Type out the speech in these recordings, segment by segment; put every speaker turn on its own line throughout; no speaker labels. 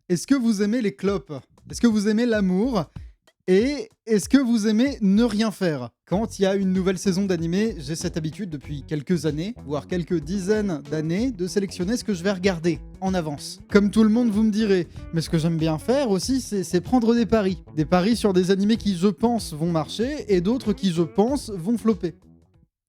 Est-ce que vous aimez les clopes? Est-ce que vous aimez l'amour? Et est-ce que vous aimez ne rien faire? Quand il y a une nouvelle saison d'animé, j'ai cette habitude depuis quelques années, voire quelques dizaines d'années, de sélectionner ce que je vais regarder en avance. Comme tout le monde, vous me direz. Mais ce que j'aime bien faire aussi, c'est prendre des paris. Des paris sur des animés qui, je pense, vont marcher et d'autres qui, je pense, vont flopper.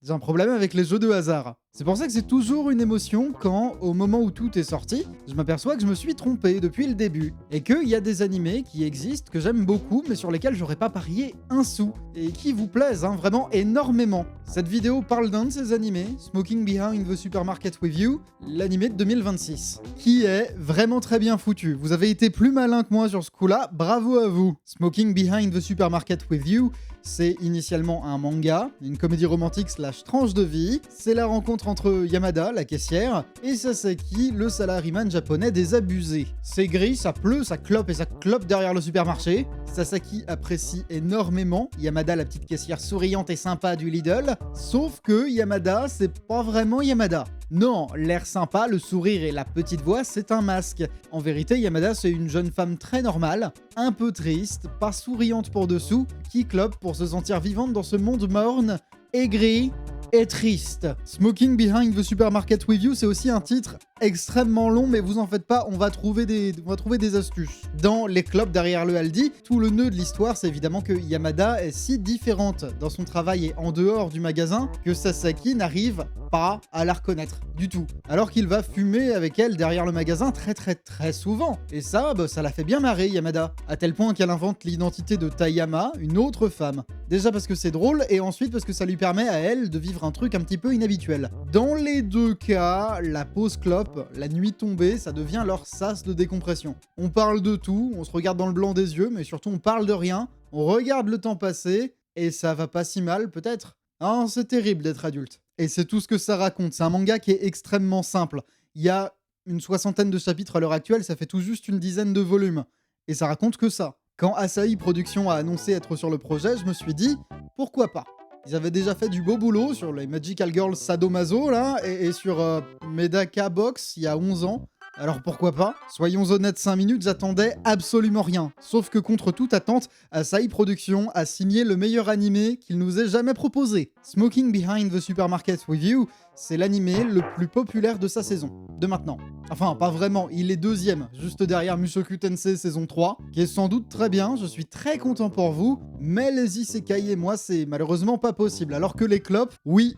J'ai un problème avec les jeux de hasard. C'est pour ça que c'est toujours une émotion quand, au moment où tout est sorti, je m'aperçois que je me suis trompé depuis le début. Et qu'il y a des animés qui existent, que j'aime beaucoup, mais sur lesquels j'aurais pas parié un sou. Et qui vous plaisent, vraiment énormément. Cette vidéo parle d'un de ces animés, Smoking Behind the Supermarket with You, l'animé de 2026, qui est vraiment très bien foutu. Vous avez été plus malin que moi sur ce coup-là, bravo à vous. Smoking Behind the Supermarket with You, c'est initialement un manga, une comédie romantique / tranche de vie. C'est la rencontre entre Yamada, la caissière, et Sasaki, le salaryman japonais désabusé. C'est gris, ça pleut, ça clope et ça clope derrière le supermarché. Sasaki apprécie énormément Yamada, la petite caissière souriante et sympa du Lidl, sauf que Yamada, c'est pas vraiment Yamada. Non, l'air sympa, le sourire et la petite voix, c'est un masque. En vérité, Yamada, c'est une jeune femme très normale, un peu triste, pas souriante pour dessous, qui clope pour se sentir vivante dans ce monde morne, aigri et triste. Smoking Behind the Supermarket with You, c'est aussi un titre extrêmement long, mais vous en faites pas, on va trouver des astuces. Dans Les clopes derrière le Aldi, tout le nœud de l'histoire, c'est évidemment que Yamada est si différente dans son travail et en dehors du magasin que Sasaki n'arrive pas à la reconnaître du tout. Alors qu'il va fumer avec elle derrière le magasin très souvent. Et ça, ça la fait bien marrer Yamada, à tel point qu'elle invente l'identité de Tayama, une autre femme. Déjà parce que c'est drôle, et ensuite parce que ça lui permet à elle de vivre un truc un petit peu inhabituel. Dans les deux cas, la pause clope, la nuit tombée, ça devient leur sas de décompression. On parle de tout, on se regarde dans le blanc des yeux, mais surtout on parle de rien, on regarde le temps passer, et ça va pas si mal peut-être. Ah, c'est terrible d'être adulte. Et c'est tout ce que ça raconte. C'est un manga qui est extrêmement simple. Il y a une 60aine de chapitres à l'heure actuelle, ça fait tout juste une dizaine de volumes. Et ça raconte que ça. Quand Asahi Productions a annoncé être sur le projet, je me suis dit, pourquoi pas? Ils avaient déjà fait du beau boulot sur les Magical Girls Sadomaso, là, et sur Medaka Box, il y a 11 ans. Alors pourquoi pas? Soyons honnêtes 5 minutes, j'attendais absolument rien. Sauf que contre toute attente, Asahi Productions a signé le meilleur animé qu'il nous ait jamais proposé. Smoking Behind the Supermarket with You, c'est l'animé le plus populaire de sa saison, de maintenant. Enfin, pas vraiment, il est deuxième, juste derrière Mushoku Tensei saison 3, qui est sans doute très bien, je suis très content pour vous, mais les isekai et moi, c'est malheureusement pas possible. Alors que les clopes, oui,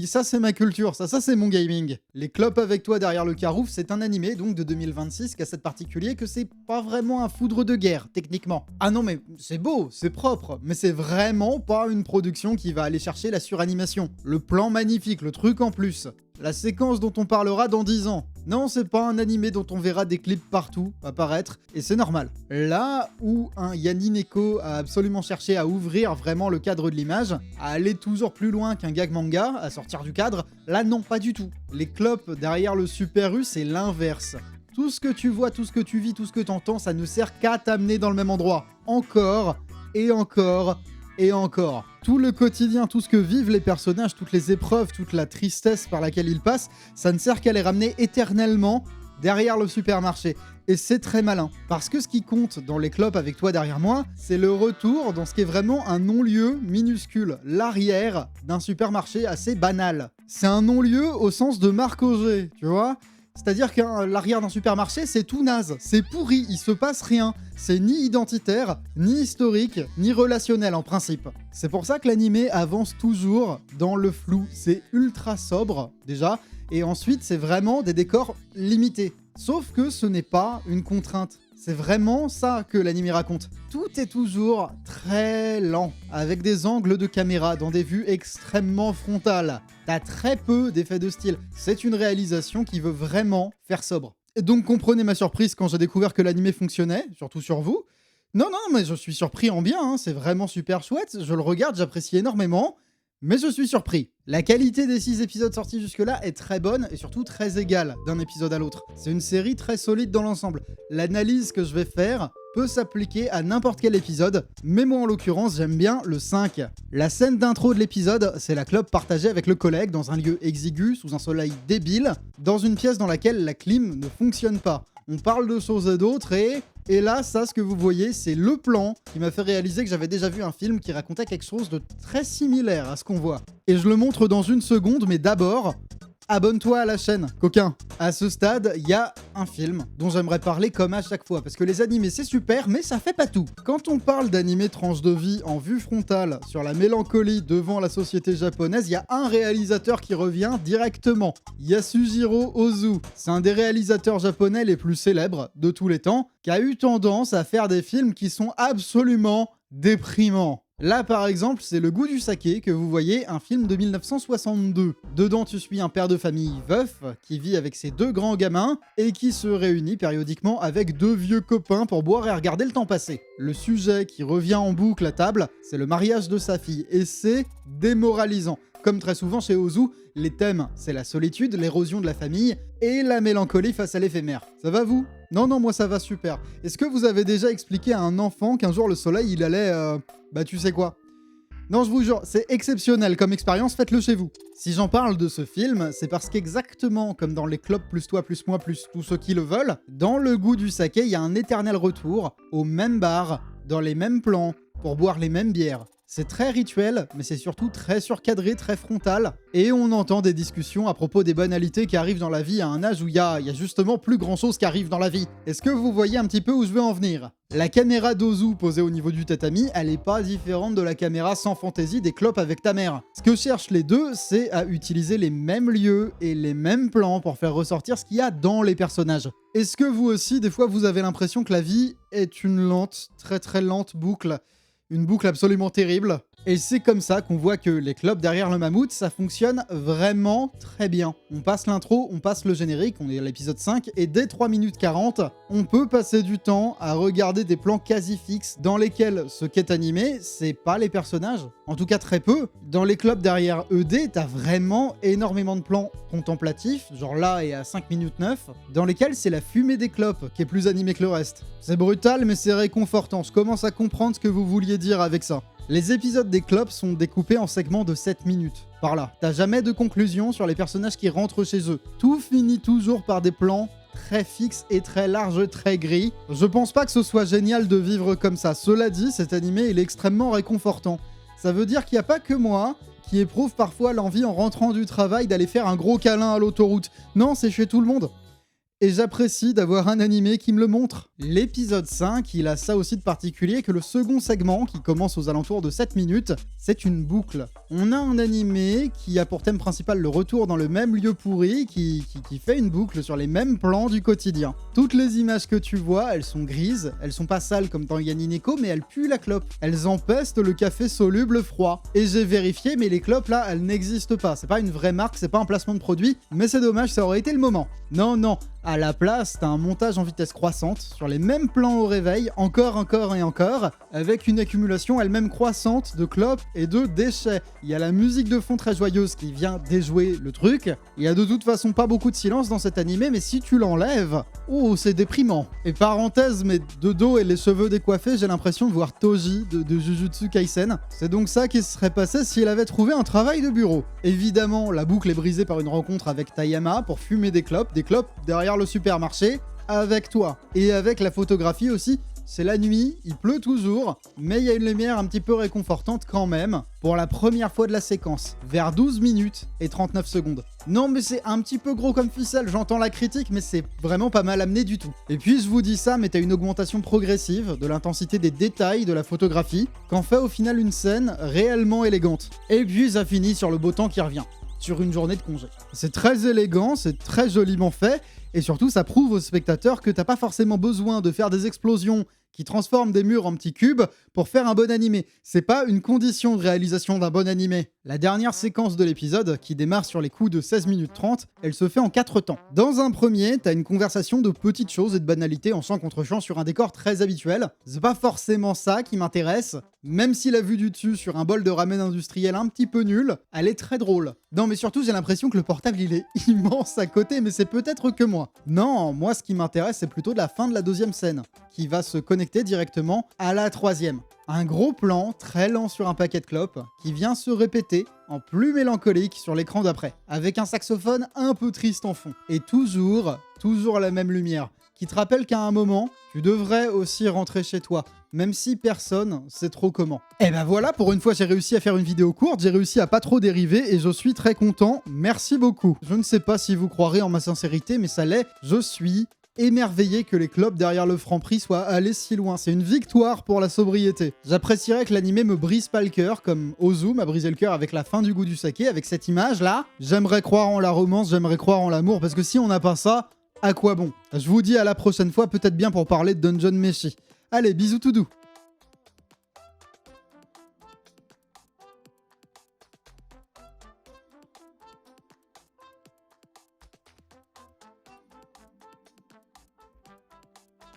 ça c'est ma culture, ça c'est mon gaming. Les clopes avec toi derrière le carouf, c'est un animé, donc de 2026, qui a cette particulier que c'est pas vraiment un foudre de guerre, techniquement. Ah non, mais c'est beau, c'est propre, mais c'est vraiment pas une production qui va aller chercher la suranimation. Le plan magnifique, le truc en plus. La séquence dont on parlera dans 10 ans. Non, c'est pas un animé dont on verra des clips partout apparaître, et c'est normal. Là où un Yanni Neko a absolument cherché à ouvrir vraiment le cadre de l'image, à aller toujours plus loin qu'un gag manga, à sortir du cadre, là non, pas du tout. Les clopes derrière le Super U, c'est l'inverse. Tout ce que tu vois, tout ce que tu vis, tout ce que t'entends, ça ne sert qu'à t'amener dans le même endroit. Encore, et encore, et encore. Tout le quotidien, tout ce que vivent les personnages, toutes les épreuves, toute la tristesse par laquelle ils passent, ça ne sert qu'à les ramener éternellement derrière le supermarché. Et c'est très malin. Parce que ce qui compte dans les clopes avec toi derrière moi, c'est le retour dans ce qui est vraiment un non-lieu minuscule, l'arrière d'un supermarché assez banal. C'est un non-lieu au sens de Marc Auger, tu vois ? C'est-à-dire que l'arrière d'un supermarché, c'est tout naze, c'est pourri, il se passe rien. C'est ni identitaire, ni historique, ni relationnel en principe. C'est pour ça que l'animé avance toujours dans le flou. C'est ultra sobre, déjà, et ensuite, c'est vraiment des décors limités. Sauf que ce n'est pas une contrainte. C'est vraiment ça que l'anime raconte. Tout est toujours très lent, avec des angles de caméra dans des vues extrêmement frontales. T'as très peu d'effets de style. C'est une réalisation qui veut vraiment faire sobre. Et donc comprenez ma surprise quand j'ai découvert que l'anime fonctionnait, surtout sur vous. Non, mais je suis surpris en bien, c'est vraiment super chouette, je le regarde, j'apprécie énormément. Mais je suis surpris. La qualité des 6 épisodes sortis jusque-là est très bonne et surtout très égale d'un épisode à l'autre. C'est une série très solide dans l'ensemble. L'analyse que je vais faire peut s'appliquer à n'importe quel épisode, mais moi en l'occurrence j'aime bien le 5. La scène d'intro de l'épisode, c'est la clope partagée avec le collègue dans un lieu exigu, sous un soleil débile, dans une pièce dans laquelle la clim ne fonctionne pas. on parle de choses et d'autres, et là, ça, ce que vous voyez, c'est le plan qui m'a fait réaliser que j'avais déjà vu un film qui racontait quelque chose de très similaire à ce qu'on voit. Et je le montre dans une seconde, mais d'abord, abonne-toi à la chaîne, coquin. À ce stade, il y a un film dont j'aimerais parler comme à chaque fois, parce que les animés c'est super, mais ça fait pas tout. Quand on parle d'animés tranche de vie en vue frontale sur la mélancolie devant la société japonaise, il y a un réalisateur qui revient directement. Yasujiro Ozu. C'est un des réalisateurs japonais les plus célèbres de tous les temps, qui a eu tendance à faire des films qui sont absolument déprimants. Là, par exemple, c'est Le Goût du saké que vous voyez, un film de 1962. Dedans, tu suis un père de famille veuf qui vit avec ses 2 grands gamins et qui se réunit périodiquement avec 2 vieux copains pour boire et regarder le temps passer. Le sujet qui revient en boucle à table, c'est le mariage de sa fille et c'est démoralisant. Comme très souvent chez Ozu, les thèmes, c'est la solitude, l'érosion de la famille et la mélancolie face à l'éphémère. Ça va vous ? Non, moi ça va super. Est-ce que vous avez déjà expliqué à un enfant qu'un jour le soleil il allait... Bah tu sais quoi. Non, je vous jure, c'est exceptionnel comme expérience, faites-le chez vous. Si j'en parle de ce film, c'est parce qu'exactement comme dans les clubs plus toi, plus moi, plus tous ceux qui le veulent, dans Le Goût du saké, il y a un éternel retour au même bar, dans les mêmes plans, pour boire les mêmes bières. C'est très rituel, mais c'est surtout très surcadré, très frontal, et on entend des discussions à propos des banalités qui arrivent dans la vie à un âge où il y a justement plus grand chose qui arrive dans la vie. Est-ce que vous voyez un petit peu où je veux en venir ? La caméra d'Ozu posée au niveau du tatami, elle est pas différente de la caméra sans fantaisie des clopes avec ta mère. Ce que cherchent les deux, c'est à utiliser les mêmes lieux et les mêmes plans pour faire ressortir ce qu'il y a dans les personnages. Est-ce que vous aussi, des fois, vous avez l'impression que la vie est une lente, très très lente boucle ? Une boucle absolument terrible. Et c'est comme ça qu'on voit que les clopes derrière le mammouth, ça fonctionne vraiment très bien. On passe l'intro, on passe le générique, on est à l'épisode 5, et dès 3 minutes 40, on peut passer du temps à regarder des plans quasi fixes dans lesquels ce qu'est animé, c'est pas les personnages. En tout cas très peu. Dans les clopes derrière ED, t'as vraiment énormément de plans contemplatifs, genre là et à 5 minutes 9, dans lesquels c'est la fumée des clopes qui est plus animée que le reste. C'est brutal mais c'est réconfortant, je commence à comprendre ce que vous vouliez dire avec ça. Les épisodes des clopes sont découpés en segments de 7 minutes. Par là, t'as jamais de conclusion sur les personnages qui rentrent chez eux. Tout finit toujours par des plans très fixes et très larges, très gris. Je pense pas que ce soit génial de vivre comme ça. Cela dit, cet animé il est extrêmement réconfortant. Ça veut dire qu'il n'y a pas que moi qui éprouve parfois l'envie en rentrant du travail d'aller faire un gros câlin à l'autoroute. Non, c'est chez tout le monde. Et j'apprécie d'avoir un animé qui me le montre. L'épisode 5, il a ça aussi de particulier que le second segment, qui commence aux alentours de 7 minutes, c'est une boucle. On a un animé qui a pour thème principal le retour dans le même lieu pourri, qui fait une boucle sur les mêmes plans du quotidien. Toutes les images que tu vois, elles sont grises, elles sont pas sales comme dans Yanineko, mais elles puent la clope. Elles empestent le café soluble froid. Et j'ai vérifié, mais les clopes là, elles n'existent pas. C'est pas une vraie marque, c'est pas un placement de produit, mais c'est dommage, ça aurait été le moment. Non. À la place, t'as un montage en vitesse croissante, sur les mêmes plans au réveil, encore et encore, avec une accumulation elle-même croissante de clopes et de déchets. Il y a la musique de fond très joyeuse qui vient déjouer le truc. Il y a de toute façon pas beaucoup de silence dans cet animé, mais si tu l'enlèves, oh, c'est déprimant. Et parenthèse, mais de dos et les cheveux décoiffés, j'ai l'impression de voir Toji de Jujutsu Kaisen. C'est donc ça qui se serait passé s'il avait trouvé un travail de bureau. Évidemment, la boucle est brisée par une rencontre avec Tayama pour fumer des clopes derrière le supermarché, avec toi. Et avec la photographie aussi, c'est la nuit, il pleut toujours, mais il y a une lumière un petit peu réconfortante quand même, pour la première fois de la séquence, vers 12 minutes et 39 secondes. Non mais c'est un petit peu gros comme ficelle, j'entends la critique, mais c'est vraiment pas mal amené du tout. Et puis je vous dis ça, mais t'as une augmentation progressive de l'intensité des détails de la photographie, qu'en fait au final une scène réellement élégante. Et puis ça finit sur le beau temps qui revient, sur une journée de congé. C'est très élégant, c'est très joliment fait, et surtout ça prouve aux spectateurs que t'as pas forcément besoin de faire des explosions qui transforment des murs en petits cubes pour faire un bon animé. C'est pas une condition de réalisation d'un bon animé. La dernière séquence de l'épisode, qui démarre sur les coups de 16 minutes 30, elle se fait en 4 temps. Dans un premier, t'as une conversation de petites choses et de banalités en chant contre chant sur un décor très habituel. C'est pas forcément ça qui m'intéresse, même si la vue du dessus sur un bol de ramen industriel un petit peu nul, elle est très drôle. Non mais surtout j'ai l'impression que le portable il est immense à côté, mais c'est peut-être que moi. Non, moi ce qui m'intéresse c'est plutôt la fin de la deuxième scène, qui va se connecter directement à la troisième. Un gros plan très lent sur un paquet de clopes qui vient se répéter en plus mélancolique sur l'écran d'après, avec un saxophone un peu triste en fond. Et toujours la même lumière qui te rappelle qu'à un moment, tu devrais aussi rentrer chez toi, même si personne sait trop comment. Et ben voilà, pour une fois, j'ai réussi à faire une vidéo courte, j'ai réussi à pas trop dériver et je suis très content. Merci beaucoup. Je ne sais pas si vous croirez en ma sincérité, mais ça l'est. Je suis émerveillé que les clubs derrière le Franprix soient allés si loin. C'est une victoire pour la sobriété. J'apprécierais que l'animé me brise pas le cœur, comme Ozu m'a brisé le cœur avec la fin du goût du saké, avec cette image-là. J'aimerais croire en la romance, j'aimerais croire en l'amour, parce que si on n'a pas ça, à quoi bon? Je vous dis à la prochaine fois, peut-être bien pour parler de Dungeon Meshi. Allez, bisous tout doux.